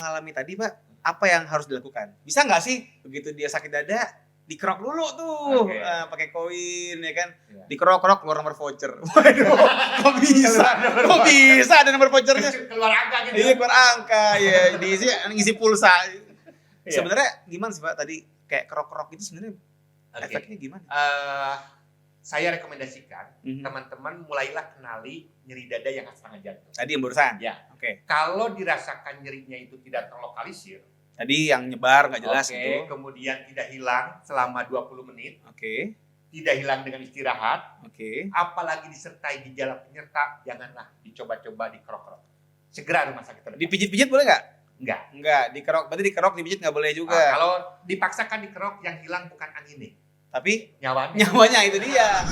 mengalami tadi Pak, apa yang harus dilakukan? Bisa nggak sih begitu dia sakit dada dikerok dulu tuh, pakai koin ya kan, dikerok keluar nomor voucher. Waduh, kok bisa ada nomor vouchernya? Keluar angka gitu. Iya keluar angka ya, diisi ngisi pulsa. Sebenarnya gimana sih Pak tadi kayak kerok itu sebenarnya efeknya gimana? Saya rekomendasikan teman-teman mulailah kenali nyeri dada yang khas serangan jantung. Tadi yang barusan? Ya. Oke. Kalau dirasakan nyerinya itu tidak terlokalisir. Tadi yang nyebar nggak jelas itu. Kemudian tidak hilang selama 20 menit. Oke. Tidak hilang dengan istirahat. Oke. Apalagi disertai gejala penyerta, janganlah dicoba-coba dikerok-kerok. Segera rumah sakit terdekat. Dipijit-pijit boleh nggak? Enggak, dikerok. Berarti dikerok, dipijit nggak boleh juga. Kalau dipaksakan dikerok, yang hilang bukan anginnya. Tapi nyawanya itu dia.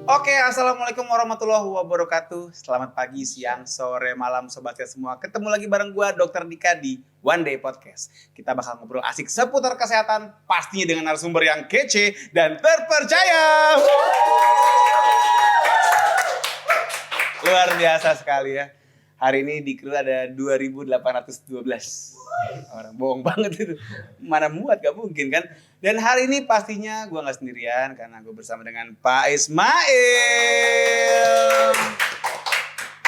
Oke, assalamualaikum warahmatullahi wabarakatuh. Selamat pagi, siang, sore, malam, sobat sehat semua. Ketemu lagi bareng gua Dr. Dika di One Day Podcast. Kita bakal ngobrol asik seputar kesehatan, pastinya dengan narasumber yang kece dan terpercaya. Luar biasa sekali ya. Hari ini di kru ada 2.812 orang. Bohong banget itu. Mana muat, gak mungkin kan. Dan hari ini pastinya gue gak sendirian karena gue bersama dengan Pak Ismail.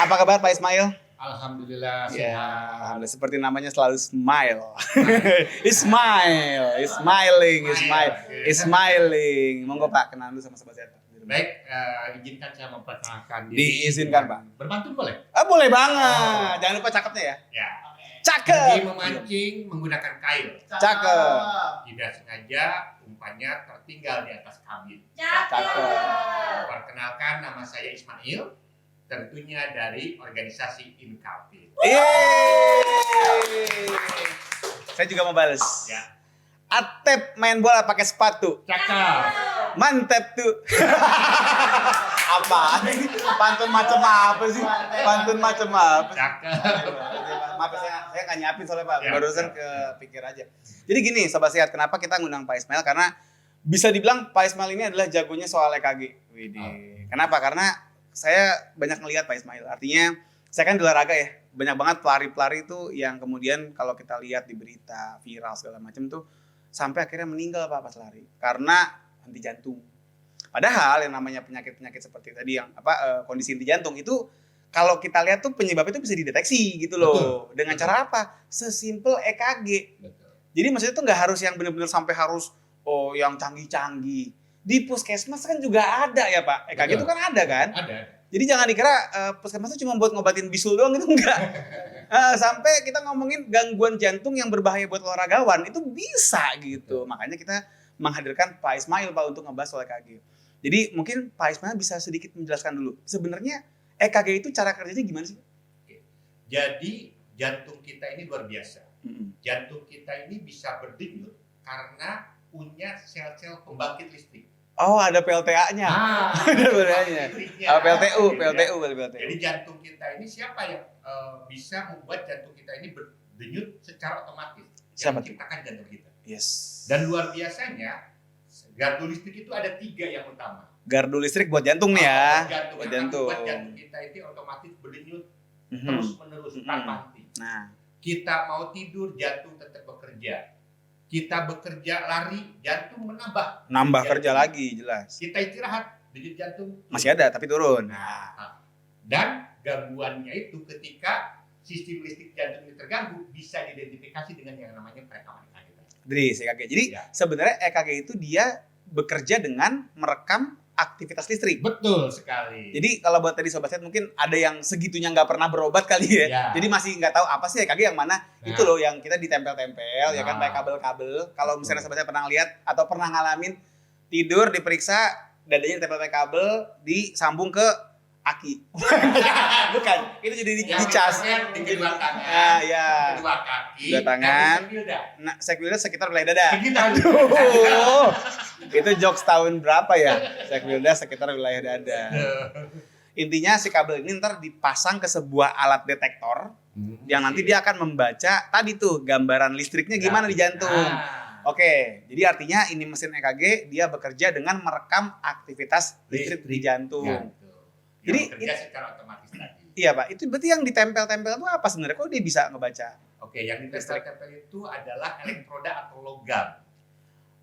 Apa kabar Pak Ismail? Alhamdulillah sehat. Ya, alhamdulillah. Seperti namanya selalu smile. Smiling. Monggo Pak, kenalan dulu sama sobat sehat. Baik, izinkan saya memperkenalkan diri. Diizinkan Pak. Berpantun boleh? Boleh banget. Jangan lupa cakepnya ya. Ya. Cakep. Pergi memancing menggunakan kail. Cakep. Tidak sengaja umpannya tertinggal di atas kabin. Cakep. Perkenalkan, nama saya Ismail. Tentunya dari organisasi Inkapil. Saya juga mau balas. Ya. Atep main bola pakai sepatu. Cakep. Mantep tuh. Apa? Pantun macam apa sih? Pantun macam apa? Cakep. Maaf saya nggak nyiapin soalnya Pak. Ya, Barusan kepikir aja. Jadi gini Sobat Sehat, kenapa kita ngundang Pak Ismail? Karena bisa dibilang Pak Ismail ini adalah jagonya soal EKG. Widih. Kenapa? Karena saya banyak ngelihat Pak Ismail. Artinya saya kan di olahraga ya. Banyak banget pelari-pelari itu yang kemudian kalau kita lihat di berita viral segala macam tuh sampai akhirnya meninggal Pak pas lari karena henti jantung. Padahal yang namanya penyakit-penyakit seperti tadi yang kondisi henti jantung itu kalau kita lihat tuh penyebab itu bisa dideteksi gitu loh. Betul. Dengan cara apa? Sesimpel EKG. Betul. Jadi maksudnya tuh nggak harus yang benar-benar sampai harus yang canggih-canggih. Di puskesmas kan juga ada ya Pak. EKG itu kan ada kan? Ada. Jadi jangan dikira puskesmas itu cuma buat ngobatin bisul doang, itu enggak. Sampai kita ngomongin gangguan jantung yang berbahaya buat olahragawan itu bisa gitu. Makanya kita menghadirkan Pak Ismail Pak untuk ngebahas soal EKG. Jadi mungkin Pak Ismail bisa sedikit menjelaskan dulu. Sebenarnya EKG itu cara kerjanya gimana sih? Jadi jantung kita ini luar biasa. Jantung kita ini bisa berdenyut karena punya sel-sel pembangkit listrik. Oh, ada PLTA-nya. Ada PLTA-nya. PLTU. Jadi jantung kita ini siapa yang bisa membuat jantung kita ini berdenyut secara otomatis? Yang menciptakan jantung kita. Yes. Dan luar biasanya gardu listrik itu ada 3 yang utama. Gardu listrik buat jantung nih ya. Buat jantung. Buat jantung kita itu otomatis berdenyut terus-menerus tanpa henti. Nah, kita mau tidur, jantung tetap bekerja. Kita bekerja lari, jantung nambah kerja lagi jelas. Kita istirahat, denyut jantung masih ada tapi turun. Dan gangguannya itu ketika sistem listrik jantung ini terganggu bisa diidentifikasi dengan yang namanya perekaman EKG. Jadi sebenarnya EKG itu dia bekerja dengan merekam aktivitas listrik. Betul sekali. Jadi kalau buat tadi Sobat Sehat mungkin ada yang segitunya nggak pernah berobat kali ya. Jadi masih nggak tahu apa sih EKG yang mana. Itu loh yang kita ditempel-tempel ya kan pakai kabel-kabel. Kalau misalnya Sobat Sehat pernah lihat atau pernah ngalamin tidur diperiksa dadanya ditempel pakai kabel disambung ke aki. Bukan, itu jadi dicas. Di kedua tangan. Kedua kaki. Kedua tangan. Nah, sekvilda sekitar wilayah dada. Aduh. Itu jokes tahun berapa ya? Sekvilda sekitar wilayah dada. Intinya si kabel ini ntar dipasang ke sebuah alat detektor Yang nanti dia akan membaca tadi tuh gambaran listriknya gimana di jantung. Oke, jadi artinya ini mesin EKG dia bekerja dengan merekam aktivitas listrik di jantung. Jadi bekerja secara otomatis tadi. Iya Pak, itu berarti yang ditempel-tempel itu apa sebenarnya? Kok dia bisa ngebaca? Oke, yang ditempel-tempel itu adalah elektroda atau logam.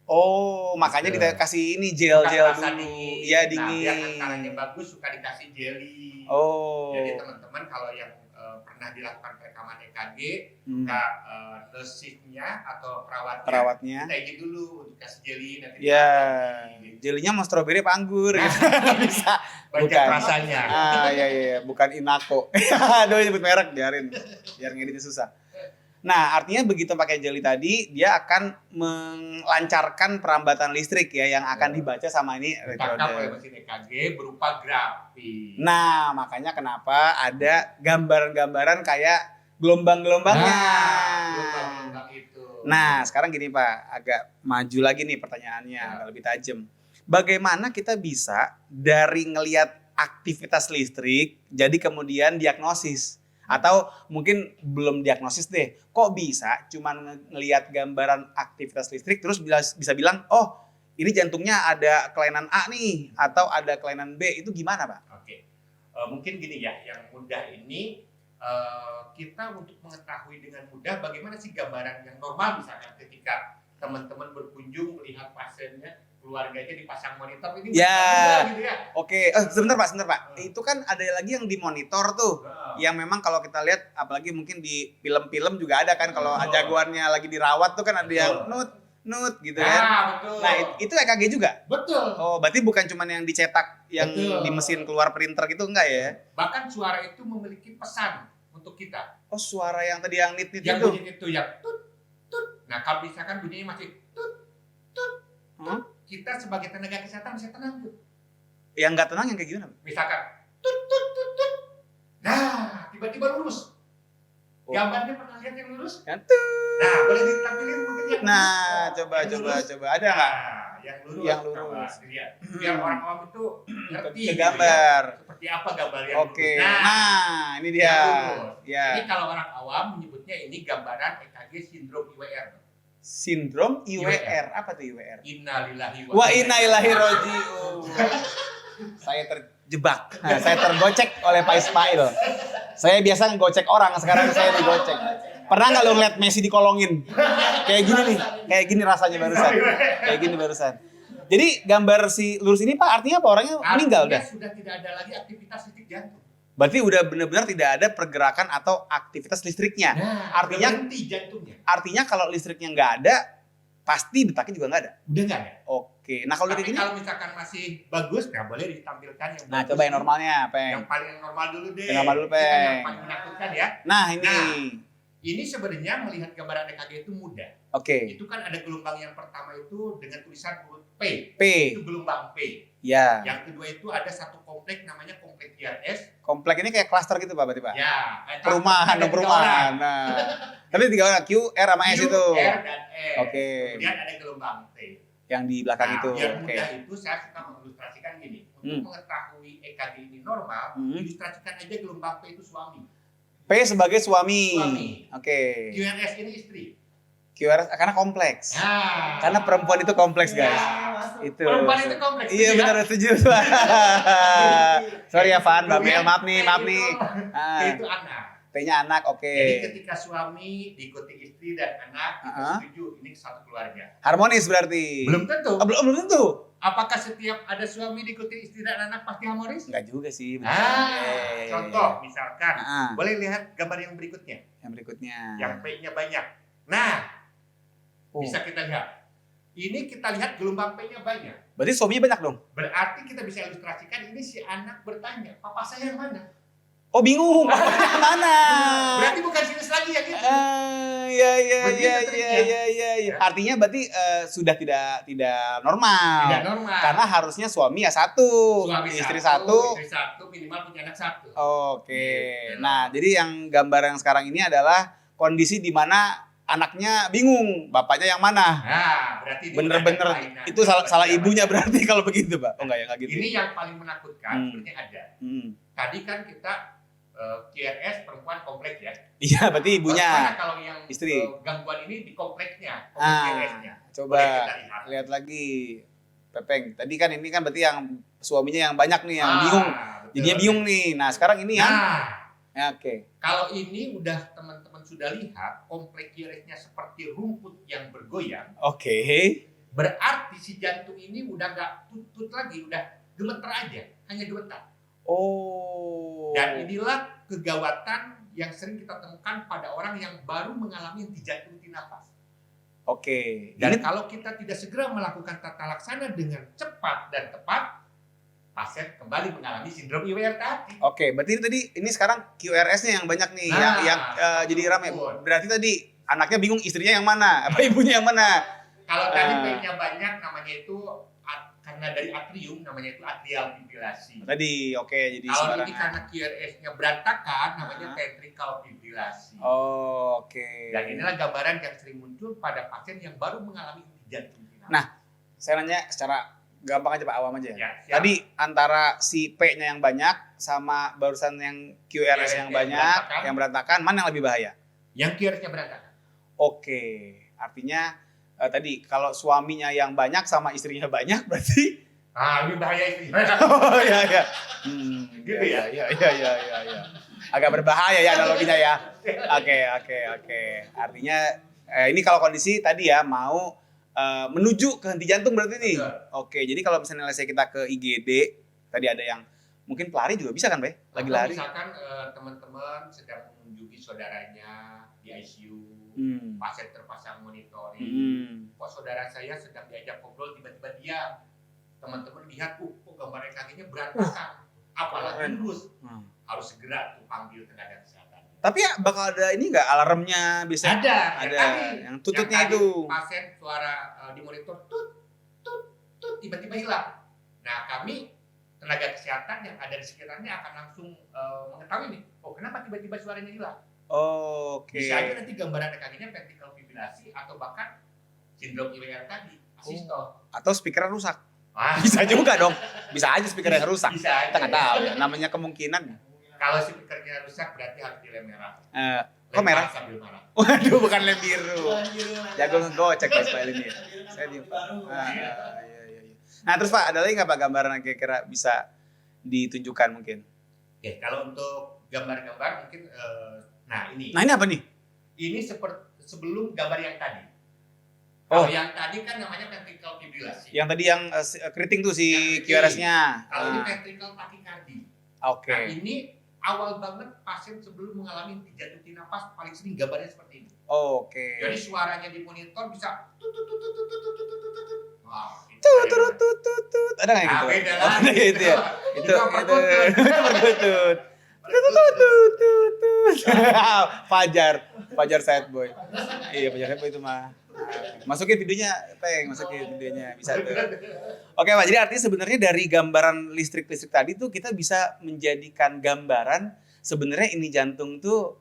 Oh, makanya dikasih ini gel-gel dulu. Iya, dingin. Nah, biar antaranya bagus suka dikasih jelly. Oh. Jadi teman-teman kalau yang pernah dilakukan rekaman EKG, nurse-nya atau perawatnya kita izin dulu untuk kasih jelly nanti. Ya, jelinya mau stroberi apa anggur gitu. Bisa. Bukan rasanya. Iya, bukan Inako. Aduh, nyebut merek, biar ngeditnya susah. Nah, artinya begitu pakai jeli tadi, dia akan melancarkan perambatan listrik ya yang akan dibaca sama ini ditangkap oleh mesin EKG berupa grafik. Nah, makanya kenapa ada gambaran-gambaran kayak gelombang-gelombangnya. Gelombang-gelombang itu. Nah, sekarang gini Pak, agak maju lagi nih pertanyaannya, agak lebih tajam. Bagaimana kita bisa dari ngelihat aktivitas listrik jadi kemudian diagnosis? Atau mungkin belum diagnosis deh, kok bisa cuman ngelihat gambaran aktivitas listrik terus bisa bilang, oh ini jantungnya ada kelainan A nih, atau ada kelainan B, itu gimana Pak? Oke, mungkin gini ya, yang mudah ini kita untuk mengetahui dengan mudah bagaimana sih gambaran yang normal misalkan ketika teman-teman berkunjung melihat pasiennya, keluarganya dipasang monitor ini gitu ya. Oke, sebentar Pak. Itu kan ada lagi yang dimonitor tuh. Yang memang kalau kita lihat apalagi mungkin di film-film juga ada kan kalau jagoannya lagi dirawat tuh kan ada yang nut gitu kan. Betul. Nah, itu EKG juga? Betul. Oh, berarti bukan cuma yang dicetak yang di mesin keluar printer gitu enggak ya? Bahkan suara itu memiliki pesan untuk kita. Oh, suara yang tadi yang nit-nit yang itu. Bunyi itu yang tut tut. Nah, kalau misalkan bunyinya masih tut tut tut, kita sebagai tenaga kesehatan bisa tenang tuh. Yang enggak tenang yang kayak gimana? Misalkan tut tut tut tut. Nah, tiba-tiba lurus. Gambarnya pernah lihat yang lurus? Yang tut. Nah, boleh ditampilin mungkin yang Nah, lurus. coba. Ada enggak? Yang lurus. Biar orang awam itu ngerti ke gambar. Ya, seperti apa gambar yang lurus. Nah, ini dia. Ya. Ini kalau orang awam menyebutnya ini gambaran EKG sindrom IWR. Sindrom IWR. Apa tuh IWR? Innalillahi wa inna ilaihi raji'un. Saya terjebak. Nah, saya tergocek oleh Pak Ismail. Saya biasa ngegocek orang, sekarang saya digocek. Pernah nggak lo ngeliat Messi dikolongin? Kayak gini nih, kayak gini rasanya barusan. Jadi gambar si lurus ini Pak artinya apa? Orangnya meninggal udah? Sudah tidak ada lagi aktivitas listrik jantung. Berarti udah benar-benar tidak ada pergerakan atau aktivitas listriknya. Nah, artinya berhenti jantungnya. Artinya kalau listriknya nggak ada, pasti detaknya juga nggak ada. Udah nggak ada. Oke. Nah kalau kayak gini, kalau misalkan masih bagus, nah boleh ditampilkan yang. Nah coba yang normalnya, Peng. Yang paling normal dulu deh. Yang normal dulu, Peng. Yang paling menakutkan ya. Nah ini. Nah, ini sebenarnya melihat gambaran EKG itu mudah. Oke. Itu kan ada gelombang yang pertama itu dengan tulisan huruf P. P. Itu gelombang P. Ya. Yang kedua itu ada satu komplek namanya komplek IRS. Komplek ini kayak klaster gitu Pak berarti Pak? Ya. Perumahan. Nah. Tapi 3 orang, Q, R sama S itu. R dan S. Oke. Kemudian ada gelombang T. Yang di belakang itu. Yang mudah itu saya suka mengilustrasikan gini. Untuk mengetahui EKG ini normal, ilustrasikan aja gelombang P itu suami. P sebagai suami. Oke. QRS ini istri. QRS karena kompleks. Nah. Karena perempuan itu kompleks, guys. Itu. Perempuan itu kompleks. Iya benar, setuju. Sorry ya Van, Mbak Mel, maaf nih. Itu anak. T-nya anak, oke. Jadi ketika suami diikuti istri dan anak, kita setuju ini satu keluarga. Harmonis berarti. Belum tentu. Belum tentu. Apakah setiap ada suami diikuti istri dan anak pasti harmonis? Enggak juga sih. Contoh misalkan, boleh lihat gambar yang berikutnya. Yang berikutnya. Yang P-nya banyak. Nah, bisa kita lihat. Ini kita lihat gelombang P-nya banyak. Berarti suaminya banyak dong? Berarti kita bisa ilustrasikan ini si anak bertanya, papa saya yang mana? Oh bingung, papanya mana? Berarti bukan sinus lagi ya gitu. Iya. Artinya berarti sudah tidak normal. Tidak normal. Karena harusnya suami ya satu, istri satu, minimal punya anak satu. Oke. Nah, jadi yang gambar yang sekarang ini adalah kondisi di mana anaknya bingung, bapaknya yang mana? Nah, berarti bener-bener itu salah ibunya berarti kalau begitu, Pak. Oh enggak ya, enggak gitu. Ini yang paling menakutkan sebenarnya ada. Tadi kan kita QRS perempuan kompleks ya. Iya, berarti ibunya. Bagaimana kalau yang istri. gangguan ini di kompleksnya, kompleks QRS-nya? Coba Boleh kita lihat lagi. Pepeng, tadi kan ini kan berarti yang suaminya yang banyak nih, yang bingung. betul. Jadinya bingung nih. Nah, sekarang ini yang ya, oke. Kalau ini udah teman-teman sudah lihat kompleks QRS-nya seperti rumput yang bergoyang, Oke. berarti si jantung ini udah nggak tut-tut lagi, udah gemeter aja, hanya gemetar. Oh. Dan inilah kegawatan yang sering kita temukan pada orang yang baru mengalami henti jantung henti nafas. Oke. Dan Ini kalau kita tidak segera melakukan tata laksana dengan cepat dan tepat, pasien kembali mengalami sindrom IWR tadi. Oke, berarti ini sekarang QRS-nya yang banyak nih, Nah, yang jadi ramai. betul. Berarti tadi anaknya bingung istrinya yang mana, apa ibunya yang mana? Kalau tadi P-nya banyak, namanya itu karena dari atrium, namanya itu atrial fibrilasi. Tadi, oke, jadi Kalau sembarangan. ini karena QRS-nya berantakan, namanya ventricle fibrilasi. Oh, oke. Dan inilah gambaran yang sering muncul pada pasien yang baru mengalami henti jantung. Nah, saya nanya secara gampang aja Pak, awam aja. Ya, siap. Tadi antara si P-nya yang banyak sama barusan yang QRS yang banyak, yang berantakan, mana yang lebih bahaya? Yang QRS-nya berantakan. Oke, artinya tadi kalau suaminya yang banyak sama istrinya banyak berarti Lebih bahaya itu. oh iya iya. Gitu ya? Iya. Agak berbahaya ya analoginya ya. Oke. Artinya ini kalau kondisi tadi ya mau menuju ke henti jantung berarti nih. Betul. Oke, jadi kalau misalnya kita ke IGD, tadi ada yang mungkin pelari juga bisa kan, Be? Lagi Atau lari. misalkan teman-teman sedang mengunjungi saudaranya di ICU, pasien terpasang monitoring. Kok saudara saya sedang diajak ngobrol tiba-tiba diam. Teman-teman lihat, kok gambar EKG-nya berantakan. Apalagi lurus. Harus segera tuh panggil tenaga kesehatan. Tapi ya bakal ada ini nggak alarmnya bisa? Ada. Yang tututnya yang tadi itu. Pasien suara di monitor tut tiba-tiba hilang. Nah, kami tenaga kesehatan yang ada di sekitarnya akan langsung mengetahui nih, kenapa tiba-tiba suaranya hilang? Oke. Bisa aja nanti gambaran EKG-nya ventricle fibrilasi atau bahkan sindrom IWR tadi, asistol. Atau speakernya rusak. Bisa juga dong. Bisa aja speakernya rusak. Bisa aja. Kita nggak tahu ya. Namanya kemungkinan. Kalau speakernya rusak berarti harus dilem merah. Kok merah? Sambil marah. Waduh, bukan lem biru. Jago ngegocek Mas Pak ini. Saya di iya. Nah, terus Pak, ada lagi nggak Pak gambaran yang kira-kira bisa ditunjukkan mungkin? Oke, kalau untuk gambar-gambar mungkin nah ini apa nih? ini seperti sebelum gambar yang tadi. Kalau yang tadi kan namanya ventricle fibrilasi. Yang tadi yang keriting tuh si QRS-nya. Kalau ini ventricle tachycardia. Oke. Nah, ini awal banget pasien sebelum mengalami henti jantung henti nafas paling sering gambarnya seperti ini. Oke. Jadi suaranya di monitor bisa tut. Wah, Tut. Ada nggak gitu? Beda lagi. Gitu ya. Itu berkutut. Fajar sad boy. Iya, Fajar sad boy itu mah. Masukin videonya, masukin videonya bisa tuh. Oke, Pak. Jadi artinya sebenarnya dari gambaran listrik tadi tuh kita bisa menjadikan gambaran sebenarnya ini jantung tuh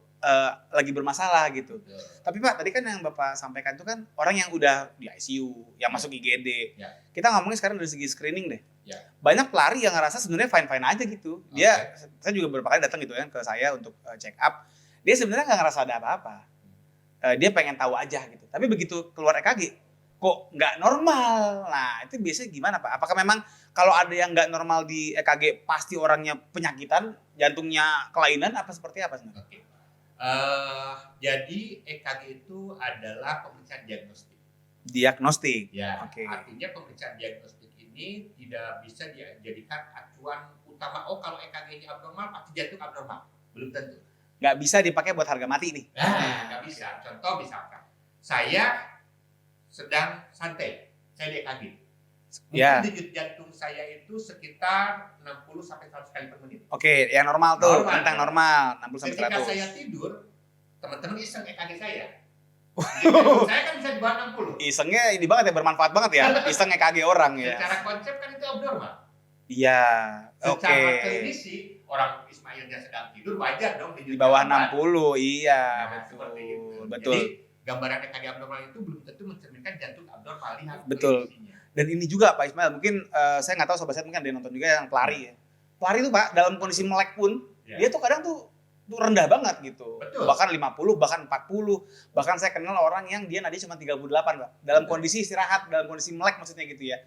lagi bermasalah gitu. Tapi Pak, tadi kan yang Bapak sampaikan itu kan orang yang udah di ICU, yang masuk IGD. Ya. Kita ngomongin sekarang dari segi screening deh. Ya. Banyak pelari yang ngerasa sebenarnya fine-fine aja gitu. Saya juga beberapa kali datang gitu kan ke saya untuk check up. Dia sebenarnya nggak ngerasa ada apa-apa. Dia pengen tahu aja gitu. Tapi begitu keluar EKG, kok nggak normal. Nah, itu biasanya gimana Pak? Apakah memang kalau ada yang nggak normal di EKG pasti orangnya penyakitan, jantungnya kelainan, apa seperti apa sebenarnya? Oke. Jadi EKG itu adalah pemeriksaan diagnostik. Diagnostik. Ya, Oke. artinya pemeriksaan diagnostik ini tidak bisa dijadikan acuan utama. Kalau EKG-nya abnormal pasti jantung abnormal. Belum tentu. Nggak bisa dipakai buat harga mati nih. Nggak bisa. Contoh misalkan, saya sedang santai, saya di EKG. Mungkin denyut jantung saya itu sekitar 60 sampai 100 kali per menit. Oke, yang normal tuh, tentang normal 60 sampai 100. Ketika saya tidur, teman-teman iseng EKG saya. Jantung saya kan bisa di bawah 60. Isengnya ini banget ya, bermanfaat banget ya. Iseng EKG orang ya. Secara konsep kan itu abnormal. Iya, oke. Secara klinisi, orang Ismailnya sedang tidur wajar dong Di bawah 60, iya, Nah, seperti itu. betul. Jadi gambaran EKG abnormal itu belum tentu mencerminkan jantung abnormal. Lihat Betul. klinisinya. Dan ini juga Pak Ismail, mungkin saya nggak tahu sobat saya mungkin ada yang nonton juga yang pelari ya. Pelari tuh Pak, dalam kondisi melek pun, Ya. dia tuh kadang tuh itu rendah banget gitu. Betul. Bahkan 50, bahkan 40. Bahkan saya kenal orang yang dia nadi cuma 38, Pak. Dalam kondisi istirahat, dalam kondisi melek maksudnya gitu ya.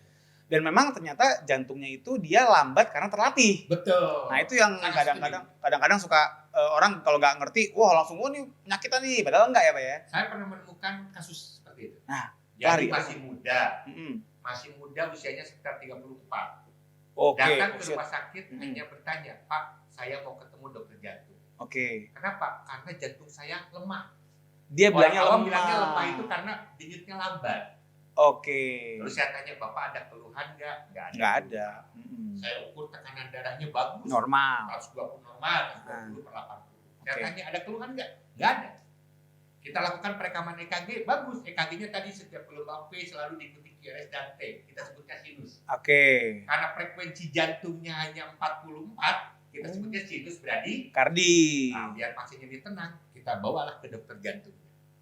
Dan memang ternyata jantungnya itu dia lambat karena terlatih. Betul. Nah itu yang Sangat kadang-kadang suka orang kalau nggak ngerti, wah langsung ini penyakitan nih, padahal enggak ya Pak ya. Saya pernah menemukan kasus seperti itu. Nah, jadi lari. masih muda usianya sekitar 34. Oke. Datang ke rumah sakit hanya bertanya, Pak, saya mau ketemu dokter jantung. Oke. Kenapa? Karena jantung saya lemah. Dia bilangnya Orang awam lemah. bilangnya lemah itu karena denyutnya lambat. Oke. Terus saya tanya, Bapak ada keluhan nggak? Nggak ada. Nggak ada. Saya ukur tekanan darahnya bagus. Normal. 120 normal, 120 per 80. Saya Oke. tanya, ada keluhan nggak? Nggak ada. Kita lakukan perekaman EKG, bagus. EKG-nya tadi setiap gelombang P selalu diikuti QRS dan T. Kita sebutnya sinus. Oke. Karena frekuensi jantungnya hanya 44, kita sebutnya sinus berarti. Kardi. Nah, biar pasiennya ini tenang, kita bawalah ke dokter jantung.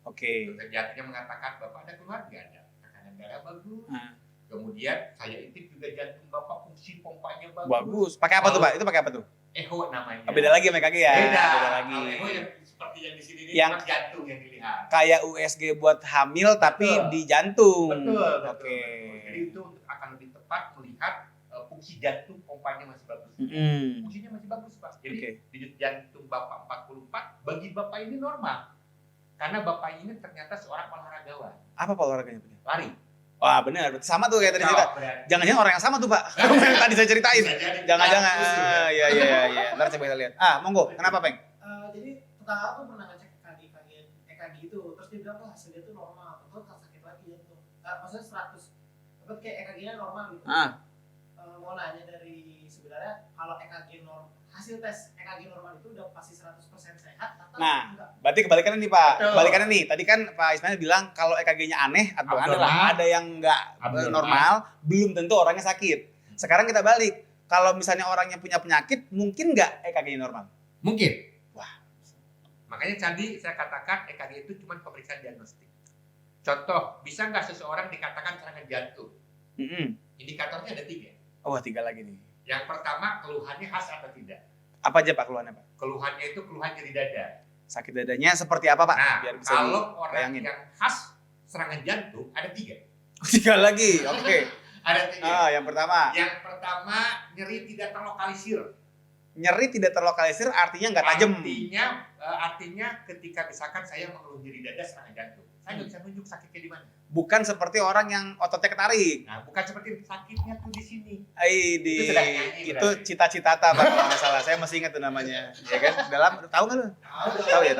Oke. Dokter jantungnya mengatakan, Bapak ada keluhan? Nggak ada. Tekanan darah bagus. Nah. Kemudian saya intip juga jantung Bapak, fungsi pompanya bagus. Bagus. Pakai apa tuh Pak? Itu pakai apa tuh? Echo namanya. Beda lagi sama EKG ya? Beda. lagi. Kalau echo yang seperti yang di sini ini Yang cuma jantung yang dilihat. Kayak USG buat hamil tapi Betul. di jantung. Betul. Oke. Jadi itu akan lebih tepat melihat fungsi jantung pompanya masih bagus. Fungsinya masih bagus Pak. Jadi Oke. denyut jantung Bapak 44 bagi Bapak ini normal. Karena Bapak ini ternyata seorang olahragawan. Apa Pak olahraganya Pak? Lari. Wah benar, berarti sama tuh kayak tadi cerita. Berarti. Jangan-jangan orang yang sama tuh Pak. Yang tadi saya ceritain. Bisa jadi. Jangan-jangan. Bagus, ya. Iya. Ntar coba kita lihat. Monggo. Kenapa Peng? Jadi tetangga aku pernah ngecek EKG itu, terus dia bilang hasilnya tuh normal, terus tak sakit lagi jantung. Maksudnya 100, tapi kayak EKG-nya normal gitu. Mau nanya dari sebenarnya kalau EKG hasil tes EKG normal itu udah pasti 100% sehat atau Nah, enggak? berarti kebalikannya nih Pak. Betul. Kebalikannya nih. Tadi kan Pak Ismail bilang kalau EKG-nya aneh atau aneh lah, Abnormal. ada yang nggak Abnormal. normal, belum tentu orangnya sakit. Sekarang kita balik. Kalau misalnya orangnya punya penyakit, mungkin nggak EKG-nya normal? Mungkin. Wah. Makanya tadi saya katakan EKG itu cuma pemeriksaan diagnostik. Contoh, bisa nggak seseorang dikatakan serangan jantung? Indikatornya ada 3. Oh, 3 lagi nih. Yang pertama, keluhannya khas atau tidak? Apa aja Pak keluhannya Pak? Keluhannya itu keluhan nyeri dada. Sakit dadanya seperti apa Pak? Nah, Biar bisa kalau orang bayangin. yang khas serangan jantung ada 3. 3 lagi. Oke. Ada 3. Yang pertama, Yang pertama, nyeri tidak terlokalisir. nyeri tidak terlokalisir artinya nggak tajam. Artinya ketika misalkan saya mengeluh nyeri dada serangan jantung, saya nggak bisa nunjuk sakitnya di mana. Bukan seperti orang yang ototnya ketarik. Nah, bukan seperti sakitnya tuh di sini. Itu sedang nyanyi itu berarti. cita-cita Pak kalau nggak salah. Saya masih ingat tuh namanya. Ya kan? Dalam tahu nggak lu? Tahu ya.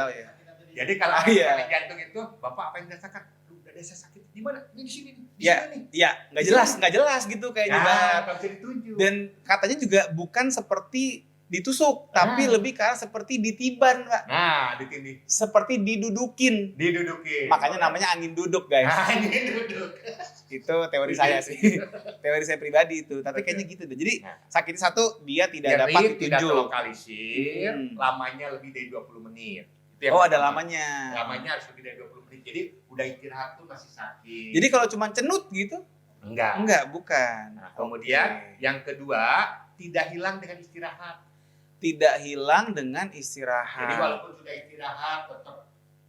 Jadi kalau Iya. serangan jantung itu, Bapak apa yang dirasakan? Aduh, dada saya sakit. Di mana? Ini di sini nih. Di Iya. sini nih. Iya, nggak jelas gitu kayaknya Pak. Nah, nggak bisa ditunjuk. Dan katanya juga bukan seperti ditusuk, tapi lebih ke arah seperti ditiban, Pak. Nah, ditindih. Seperti didudukin. Didudukin. Makanya namanya angin duduk, guys. Nah, ini duduk. Itu teori saya sih. Teori saya pribadi itu. Tapi kayaknya gitu deh. Jadi Nah. sakitnya satu, dia tidak dapat Nyeri tidak ditunjuk. terlokalisir, lamanya lebih dari 20 menit. Itu yang Oh, ada pertama. lamanya. Lamanya harus lebih dari 20 menit. Jadi udah istirahat tuh masih sakit. Jadi kalau cuma cenut gitu? enggak. Bukan. Nah, kemudian Oke. yang kedua, tidak hilang dengan istirahat. Tidak hilang dengan istirahat. Jadi walaupun sudah istirahat tetap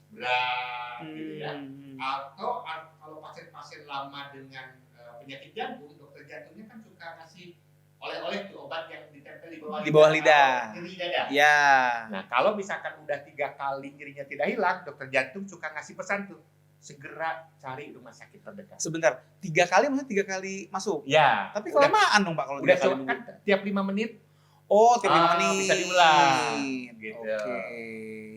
berat gitu ya. Hmm. Atau kalau pasien-pasien lama dengan penyakit jantung, dokter jantungnya kan suka kasih oleh-oleh tuh obat yang ditempel Di bawah lidah. Nyeri dada. Ya. Nah, kalau misalkan udah 3 kali nyerinya tidak hilang, dokter jantung suka ngasih pesan tuh, segera cari rumah sakit terdekat. Sebentar. 3 kali maksudnya 3 kali masuk? Ya. Tapi kelamaan dong Pak kalau udah 3 kali coba nunggu. kan tiap 5 menit. Oh, tiap 5 menit. Bisa diulang, gitu. Oke.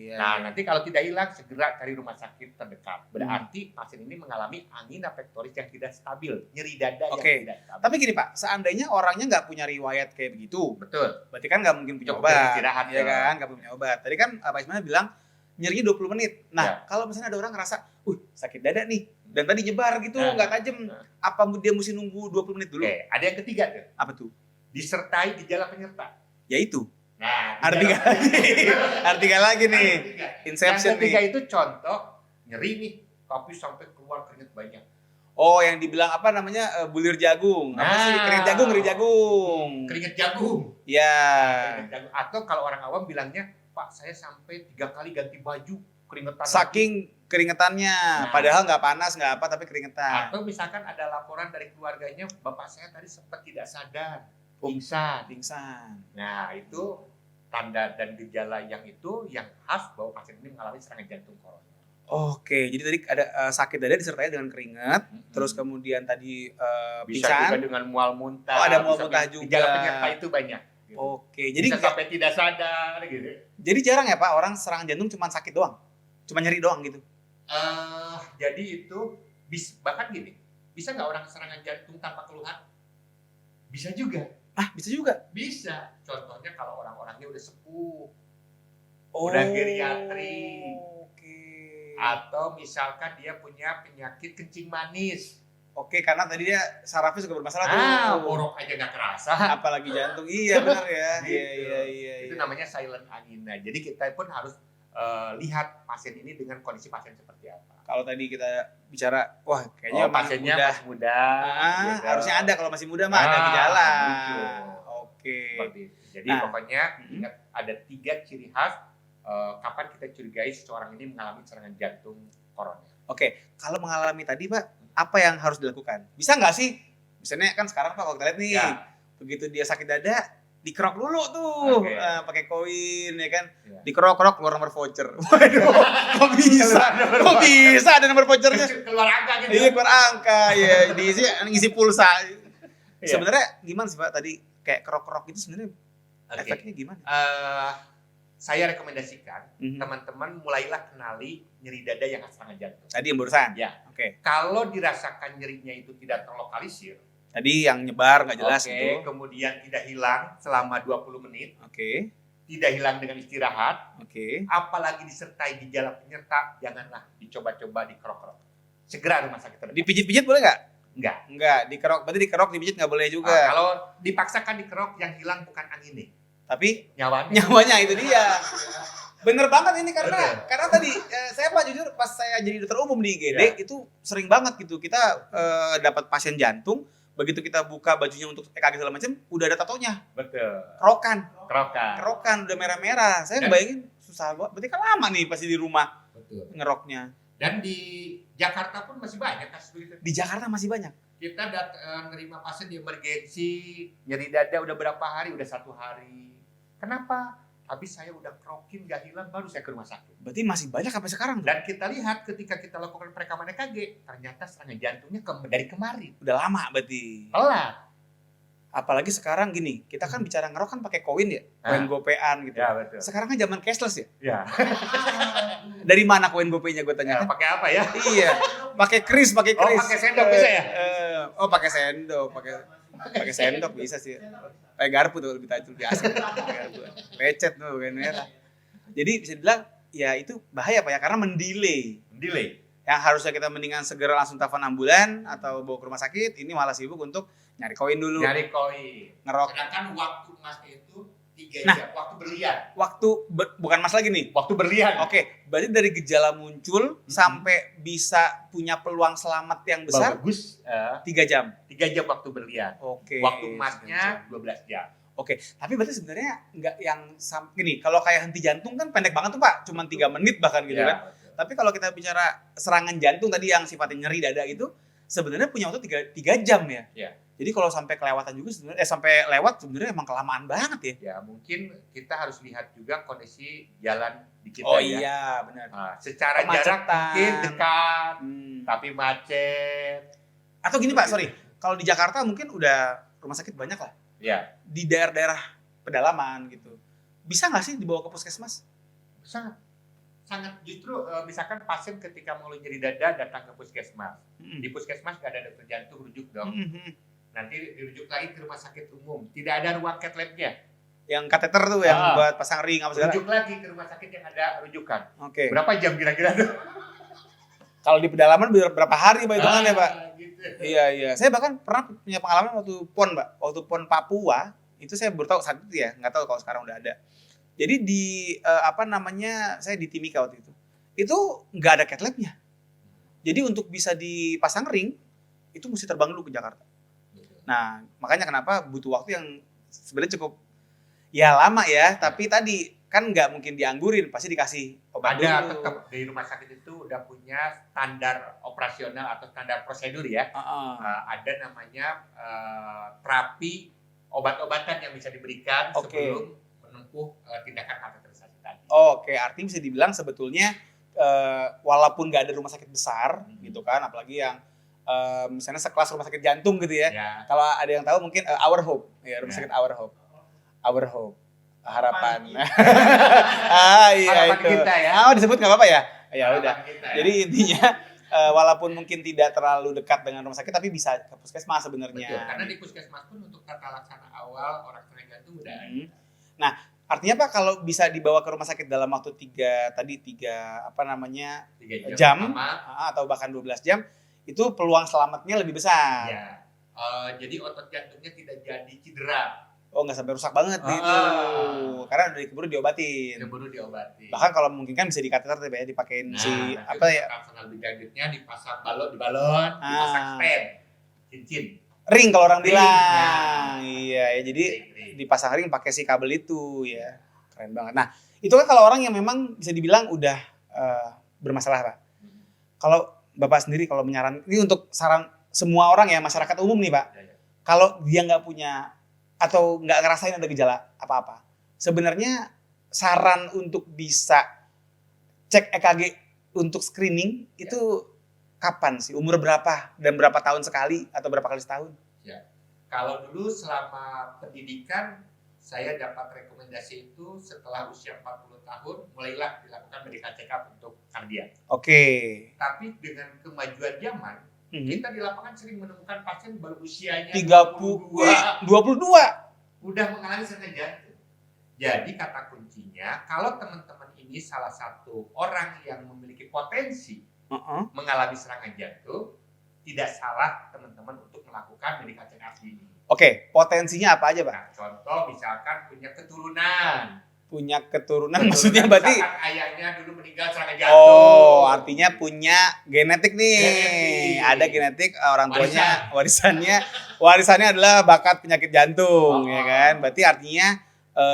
Ya. Nah, nanti kalau tidak hilang, segera cari rumah sakit terdekat. Berarti pasien ini mengalami angina pectoris yang tidak stabil, nyeri dada Oke. yang tidak stabil. Tapi gini Pak, seandainya orangnya nggak punya riwayat kayak begitu, Betul. berarti kan nggak mungkin punya Cukup obat. beristirahat, Ya ya. kan, nggak punya obat. Tadi kan Pak Ismail bilang nyerinya 20 menit. Nah, Ya. kalau misalnya ada orang ngerasa, sakit dada nih, dan tadi nyebar gitu, Nah, nggak tajam, nah. apa dia mesti nunggu 20 menit dulu? Oke, ada yang ketiga tuh. Apa tuh? Disertai gejala penyerta. Yaitu. Nah, Artinya lagi nih. Inception yang ketiga nih. itu contoh nyeri nih, tapi sampai keluar keringat banyak. Oh, yang dibilang apa namanya bulir jagung. Apa sih? Nah. Keringat jagung, ngeri jagung. Keringat jagung. Ya. Keringat jagung. Atau kalau orang awam bilangnya Pak, saya sampai 3 kali ganti baju, keringetan. Saking keringetannya, padahal nggak panas, nggak apa, tapi keringetan. Atau misalkan ada laporan dari keluarganya, bapak saya tadi sempat tidak sadar, pingsan. Nah, itu tanda dan gejala yang khas bahwa pasien ini mengalami serangan jantung koroner. Oke, jadi tadi ada sakit dada disertai dengan keringat, terus kemudian tadi Bisa pingsan. juga dengan mual muntah. Oh, ada mual muntah juga. Gejala penyerta itu banyak. Gitu. Oke, jadi bisa sampai tidak sadar gitu. Jadi jarang ya Pak orang serangan jantung cuma sakit doang, cuma nyeri doang gitu. Jadi itu bahkan gini, bisa nggak orang serangan jantung tanpa keluhan? Bisa juga. Bisa juga. Bisa. Contohnya kalau orang-orangnya udah sepuh, udah geriatri, atau misalkan dia punya penyakit kencing manis. Oke, karena tadi dia sarafnya juga bermasalah tuh. Borok aja nggak kerasa. Apalagi jantung. Iya benar ya. Iya. Itu namanya silent angina. Jadi kita pun harus lihat pasien ini dengan kondisi pasien seperti apa. Kalau tadi kita bicara, wah kayaknya pasiennya masih muda. Gitu. Harusnya ada kalau masih muda mah ada gejala. Oke. Seperti itu. Jadi pokoknya ingat ada 3 ciri khas kapan kita curigai seseorang ini mengalami serangan jantung koroner. Oke, kalau mengalami tadi Pak, apa yang harus dilakukan? Bisa nggak sih? Misalnya kan sekarang Pak kalau kita lihat nih, begitu dia sakit dada, dikerok dulu tuh, pakai koin ya kan, dikerok-kerok keluar nomor voucher. Waduh, kok bisa ada nomor vouchernya? Keluar angka gitu. Iya keluar angka, ya diisi ngisi pulsa. Sebenarnya gimana sih Pak tadi kayak kerok-kerok itu sebenarnya efeknya gimana? Saya rekomendasikan teman-teman mulailah kenali nyeri dada yang khas serangan jantung. Tadi yang barusan? Ya. Kalau dirasakan nyerinya itu tidak terlokalisir. Tadi yang nyebar nggak jelas itu. Kemudian tidak hilang selama 20 menit. Tidak hilang dengan istirahat. Apalagi disertai gejala penyerta, janganlah dicoba-coba dikerok-kerok. Segera rumah sakit terdekat. Dipijit-pijit boleh nggak? Enggak, dikerok. Berarti dikerok, dipijit nggak boleh juga. Kalau dipaksakan dikerok, yang hilang bukan angin nih. Tapi nyawanya itu dia. Bener banget ini karena tadi saya Pak jujur pas saya jadi dokter umum di IGD itu sering banget gitu kita dapat pasien jantung, begitu kita buka bajunya untuk EKG segala macam udah ada tatonya. Betul. Kerokan udah merah-merah. Saya ngebayangin susah banget. Berarti kan lama nih pasti di rumah. Betul. Ngeroknya. Dan di Jakarta pun masih banyak kasus begitu. Di Jakarta masih banyak. Kita nerima pasien di emergensi, nyeri dada udah berapa hari, udah 1 hari. Kenapa? Habis saya udah kerokin gak hilang, baru saya ke rumah sakit. Berarti masih banyak sampai sekarang. Dan kita lihat ketika kita lakukan perekaman EKG, ternyata serangan jantungnya dari kemarin. Udah lama berarti. Telat. Apalagi sekarang gini, kita kan bicara ngerok kan pakai koin ya, koin gopean gitu. Ya, betul. Sekarang kan zaman cashless ya. Ya. Dari mana koin gopenya gue tanya? Pakai apa ya? Iya, pakai kris. Oh, pakai sendok bisa ya? Pakai sendok, pakai sendok bisa sih. Pakai garpu tuh lebih tajam biasa. Lecet tuh bukan merah. Jadi bisa dibilang ya itu bahaya Pak ya karena mendelay. Yang harusnya kita mendingan segera langsung telepon ambulan atau bawa ke rumah sakit, ini malah sibuk untuk nyari koin dulu. Ngerok. Sedangkan waktu emasnya itu 3 jam, waktu berlian. Bukan mas lagi nih. Waktu berlian. Oke, berarti dari gejala muncul sampai bisa punya peluang selamat yang besar. Bagus. 3 jam. 3 jam waktu berlian. Oke. Waktu emasnya 12 jam. Oke, tapi berarti sebenarnya nggak yang gini, kalau kayak henti jantung kan pendek banget tuh Pak, cuma 3 menit bahkan gitu kan. Betul. Tapi kalau kita bicara serangan jantung tadi yang sifatnya nyeri dada itu, sebenarnya punya waktu 3 jam ya. Ya. Jadi kalau sampai kelewatan juga sebenarnya sampai lewat sebenarnya emang kelamaan banget ya. Ya, mungkin kita harus lihat juga kondisi jalan di kita Oh ya. iya, benar. Nah, secara jarak mungkin dekat, tapi macet. Atau gini Pak, sorry. Kalau di Jakarta mungkin udah rumah sakit banyak lah. Ya. Di daerah-daerah pedalaman gitu. Bisa nggak sih dibawa ke puskesmas? Sangat justru misalkan pasien ketika mengeluh nyeri dada datang ke puskesmas. Di puskesmas nggak ada dokter jantung, rujuk dong. Nanti dirujuk lagi ke rumah sakit umum. Tidak ada ruang cath lab-nya. Yang kateter tuh yang buat pasang ring apa segala. Rujuk lagi ke rumah sakit yang ada rujukan. Oke. Berapa jam kira-kira tuh? Kalau di pedalaman berapa hari Pak hitungannya Pak? Gitu. Iya. Saya bahkan pernah punya pengalaman waktu PON Pak. Waktu PON Papua, itu saya baru tahu saat itu ya. Nggak tahu kalau sekarang udah ada. Jadi di saya di Timika waktu itu. Itu nggak ada cath lab-nya. Jadi untuk bisa dipasang ring, itu mesti terbang dulu ke Jakarta. Nah, makanya kenapa butuh waktu yang sebenarnya cukup ya lama ya, tapi tadi kan nggak mungkin dianggurin, pasti dikasih obat Ada dulu. tetap di rumah sakit itu udah punya standar operasional atau standar prosedur ya. Heeh. Ada namanya terapi obat-obatan yang bisa diberikan Oke. sebelum menempuh tindakan kateterisasi tadi. Oke, artinya bisa dibilang sebetulnya walaupun nggak ada rumah sakit besar gitu kan, apalagi yang misalnya sekelas rumah sakit jantung gitu ya. Ya. Kalau ada yang tahu mungkin Our Hope, ya rumah Ya. sakit Our Hope. Our Hope. Harapan. Harapan Iya Harapan itu. kita ya. Disebut nggak apa-apa ya? Ya Harapan udah. kita ya. Jadi intinya walaupun mungkin tidak terlalu dekat dengan rumah sakit tapi bisa ke puskesmas sebenarnya. Betul, karena di puskesmas pun untuk tata laksana awal orang kena jantung udah ada. Nah, artinya Pak kalau bisa dibawa ke rumah sakit dalam waktu 3 apa namanya 3 jam pertama, atau bahkan 12 jam itu peluang selamatnya lebih besar. ya. Jadi otot jantungnya tidak jadi cedera, Oh, nggak sampai rusak banget gitu. Karena udah keburu diobatin. keburu diobati. Bahkan kalau mungkin kan bisa dikateter tuh ya, dipakein si apa ya? Laksana lebih lanjutnya dipasang balon, dipasang stent, cincin. Ring kalau orang Ring, bilang. Iya ya, jadi Ring. dipasang ring pakai si kabel itu ya. Keren banget. Nah, itu kan kalau orang yang memang bisa dibilang udah bermasalah, Pak. Kalau Bapak sendiri kalau ini untuk saran semua orang ya, masyarakat umum nih, Pak. Ya. Kalau dia nggak punya atau nggak ngerasain ada gejala apa-apa, sebenarnya saran untuk bisa cek EKG untuk screening itu kapan sih? Umur berapa dan berapa tahun sekali atau berapa kali setahun? Kalau dulu selama pendidikan saya dapat rekomendasi itu setelah usia 40 tahun mulailah dilakukan medical check up untuk kardiak. Oke. Tapi dengan kemajuan zaman kita di lapangan sering menemukan pasien baru usianya 22 udah mengalami serangan jantung. Jadi kata kuncinya, kalau teman-teman ini salah satu orang yang memiliki potensi mengalami serangan jantung, tidak salah teman-teman untuk melakukan medical check up ini. Oke, potensinya apa aja, Pak? Nah, contoh misalkan punya keturunan. Punya keturunan maksudnya berarti misalkan ayahnya dulu meninggal serangan jantung. oh, artinya punya genetik nih. Genetik. Ada genetik orang tuanya warisannya adalah bakat penyakit jantung ya kan. Berarti artinya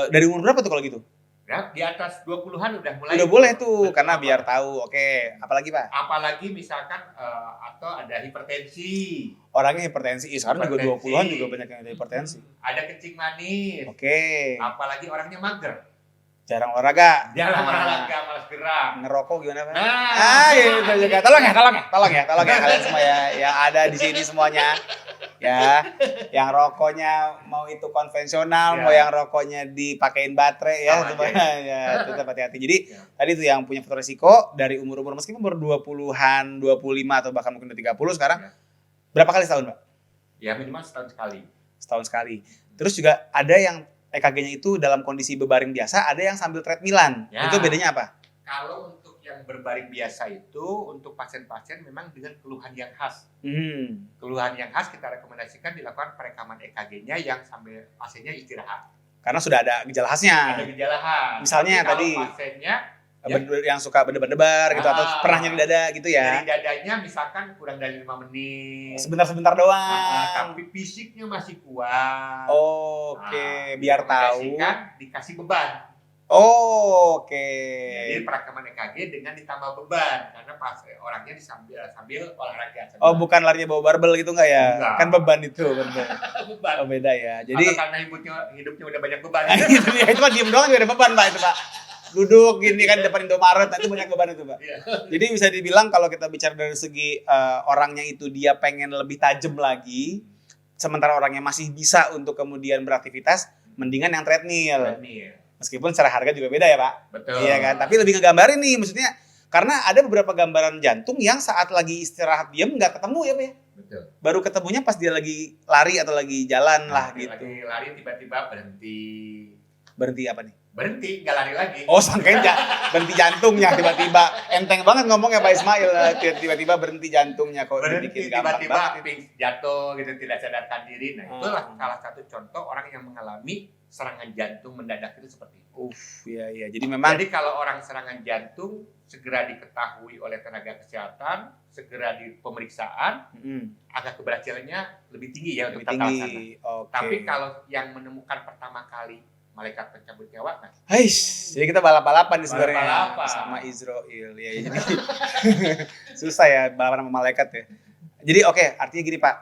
dari umur berapa tuh kalau gitu? Ya, di atas 20-an udah mulai. Udah boleh tuh Betul. karena biar tahu. Oke, apalagi Pak? Apalagi misalkan atau ada hipertensi. Orangnya hipertensi. Sekarang juga Hipertensi. 20-an juga banyak yang ada hipertensi. Ada kencing manis. Oke. Apalagi orangnya mager. Jarang olahraga. Jarang olahraga, malas gerak. Ngerokok gimana Pak? Nah, Gitu juga. Tolong ya kalian semua ya yang ada di sini semuanya. Ya, yang rokoknya mau itu konvensional, Ya. mau yang rokoknya dipakein baterai ya, Sama semuanya ya tetap hati-hati. Jadi Ya. tadi tuh yang punya faktor risiko dari umur-umur meskipun umur 20-an, 25 atau bahkan mungkin udah 30 sekarang Ya. berapa kali setahun, Pak? Ya minimal setahun sekali. Setahun sekali. Terus juga ada yang EKG-nya itu dalam kondisi berbaring biasa, ada yang sambil treadmillan. Ya. Itu bedanya apa? Kalau untuk yang berbaring biasa itu untuk pasien-pasien memang dengan keluhan yang khas. Keluhan yang khas kita rekomendasikan dilakukan perekaman EKG-nya yang sambil pasiennya istirahat. Karena sudah ada gejala khasnya. Ada gejala khas. Misalnya tapi tadi kalau pasiennya yang suka berdebar-debar gitu atau pernah nyeri dada gitu ya. dari dadanya misalkan kurang dari 5 menit. Sebentar-sebentar doang. Tapi fisiknya masih kuat. Oke, biar tahu. Dikasih beban. Oke. Jadi perekaman EKG dengan ditambah beban karena pas orangnya sambil olahraga. Oh, bukan larinya bawa barbel gitu enggak ya? Enggak. Kan beban itu, bener. beban. Oh, beda ya. Atau Jadi karena hidupnya udah banyak beban. gitu dia. Itu mah diem doang juga ada beban, Pak, itu, Pak. Duduk gini kan depan Indomaret, itu banyak beban itu, Pak. Iya. Jadi bisa dibilang kalau kita bicara dari segi orangnya itu dia pengen lebih tajam lagi, sementara orangnya masih bisa untuk kemudian beraktivitas, mendingan yang treadmill. Meskipun secara harga juga beda ya, Pak. Betul. Iya kan? Tapi lebih ngegambarin nih, maksudnya karena ada beberapa gambaran jantung yang saat lagi istirahat diam nggak ketemu ya, Pak ya? Betul. Baru ketemunya pas dia lagi lari atau lagi jalan lah gitu. Lagi lari tiba-tiba berhenti. Berhenti apa nih? Berhenti, nggak lari lagi. Oh, sangkain berhenti jantungnya tiba-tiba. Enteng banget ngomongnya Pak Ismail. Tiba-tiba berhenti jantungnya kok Berhenti dibikin gampang tiba-tiba banget. pings jatuh gitu, tidak sadarkan diri. Nah, itulah salah satu contoh orang yang mengalami serangan jantung mendadak itu seperti itu. Iya. Jadi memang Jadi kalau orang serangan jantung segera diketahui oleh tenaga kesehatan, segera di pemeriksaan, angka keberhasilannya lebih tinggi ya lebih untuk tata tinggi. laksana. Oke. Tapi kalau yang menemukan pertama kali malaikat pencabut nyawa kan. Hais, jadi kita balap-balapan nih sebenarnya Balap-balapan. sama Israel ya. Jadi susah ya balapan sama malaikat ya. Jadi oke, artinya gini Pak,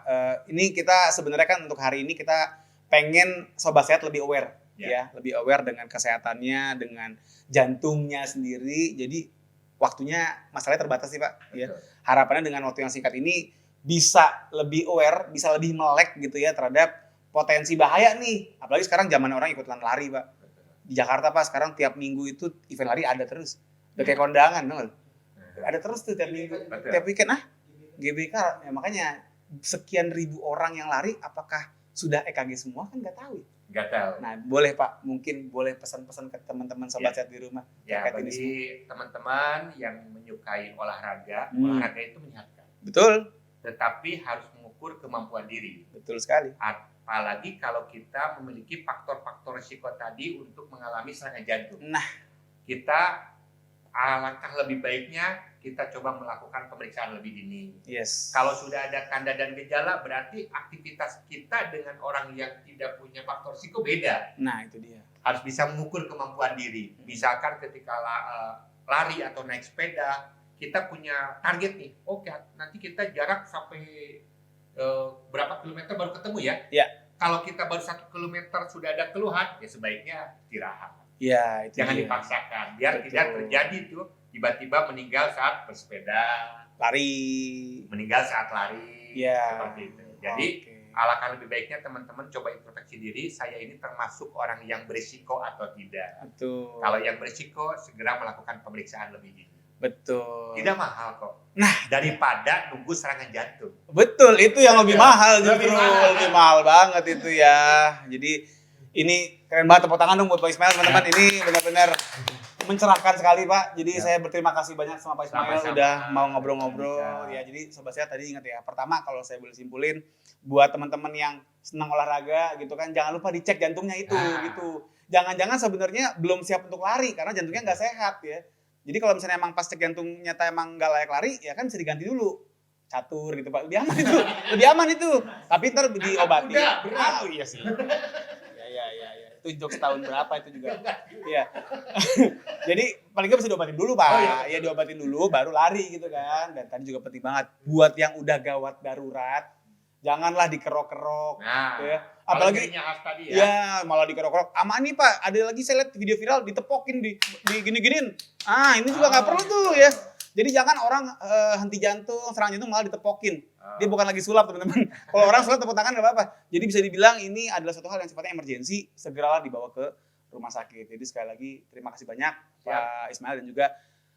ini kita sebenarnya kan untuk hari ini kita pengen Sobat Sehat lebih aware ya, lebih aware dengan kesehatannya, dengan jantungnya sendiri. Jadi waktunya masalahnya terbatas sih Pak. Ya. Harapannya dengan waktu yang singkat ini bisa lebih aware, bisa lebih melek gitu ya terhadap potensi bahaya nih. Apalagi sekarang zaman orang ikutan lari Pak. Di Jakarta Pak sekarang tiap minggu itu event lari ada terus. Udah kayak kondangan dong. Ada terus tuh tiap minggu, tiap weekend GBK ya, makanya sekian ribu orang yang lari apakah sudah EKG semua kan nggak tahu. Nggak tahu. Nah boleh Pak, mungkin boleh pesan-pesan ke teman-teman Sobat Sehat di rumah. Ya terkait ini bagi teman-teman yang menyukai olahraga, Hmm. olahraga itu menyehatkan. Betul, Tetapi harus mengukur kemampuan diri. betul sekali. Apalagi kalau kita memiliki faktor-faktor risiko tadi untuk mengalami serangan jantung. Nah. Kita alangkah lebih baiknya kita coba melakukan pemeriksaan lebih dini. Yes. Kalau sudah ada tanda dan gejala, berarti aktivitas kita dengan orang yang tidak punya faktor risiko beda. Nah itu dia. Harus bisa mengukur kemampuan diri. Misalkan ketika lari atau naik sepeda, kita punya target nih. Oke, nanti kita jarak sampai berapa kilometer baru ketemu ya? Ya. Kalau kita baru 1 kilometer sudah ada keluhan, ya sebaiknya istirahat. Ya itu Jangan dia. dipaksakan, biar Betul. tidak terjadi tuh tiba-tiba meninggal saat bersepeda, Lari. meninggal saat lari, Ya. seperti itu. Jadi Oke. alangkah lebih baiknya teman-teman coba introspeksi diri, saya ini termasuk orang yang berisiko atau tidak. Betul. Kalau yang berisiko, segera melakukan pemeriksaan lebih dini. Betul. Tidak mahal kok. Nah. Daripada nunggu serangan jantung. Betul, itu yang lebih mahal Lebih justru. mahal. Lebih mahal banget itu ya. Jadi ini keren banget, tepuk tangan dong buat Pak Ismail teman-teman. Ini benar-benar mencerahkan sekali Pak. Jadi saya berterima kasih banyak sama Pak Ismail Sama-sama. udah mau ngobrol-ngobrol. Bisa. Ya jadi Sobat Sehat tadi ingat ya. Pertama kalau saya boleh simpulin buat teman-teman yang senang olahraga gitu kan, jangan lupa dicek jantungnya itu Nah. gitu. Jangan-jangan sebenarnya belum siap untuk lari karena jantungnya nggak sehat ya. Jadi kalau misalnya emang pas cek jantung nyata emang nggak layak lari, ya kan bisa diganti dulu. Catur gitu Pak, lebih aman itu. Lebih aman itu. Tapi ntar diobati. Udah, berat. Oh iya sih. Ya. Itu jokes tahun berapa itu juga. Iya. Jadi paling nggak bisa diobatin dulu Pak. Oh, iya. Ya diobatin dulu baru lari gitu kan. Dan tadi juga penting banget buat yang udah gawat darurat, janganlah dikerok-kerok. Nah, Ya. apalagi Apalagi nyahas tadi ya. ya malah dikerok-kerok. Aman nih Pak, ada lagi saya lihat video viral ditepokin di gini-giniin. Ah, ini juga nggak perlu tuh ya. Jadi jangan orang henti jantung, serangan jantung malah ditepokin. Dia bukan lagi sulap teman-teman. Kalau orang sulap tepuk tangan nggak apa-apa. Jadi bisa dibilang ini adalah suatu hal yang sifatnya emergensi, segeralah dibawa ke rumah sakit. Jadi sekali lagi terima kasih banyak Pak Ismail dan juga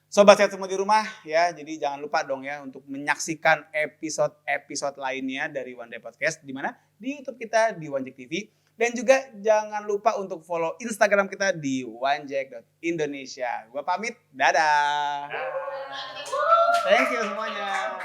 Sobat Sehat semua di rumah ya. Jadi jangan lupa dong ya untuk menyaksikan episode-episode lainnya dari One Day Podcast di mana di YouTube kita di Wanjek TV. Dan juga jangan lupa untuk follow Instagram kita di wanjek.indonesia. Gua pamit, dadah. Thank you semuanya.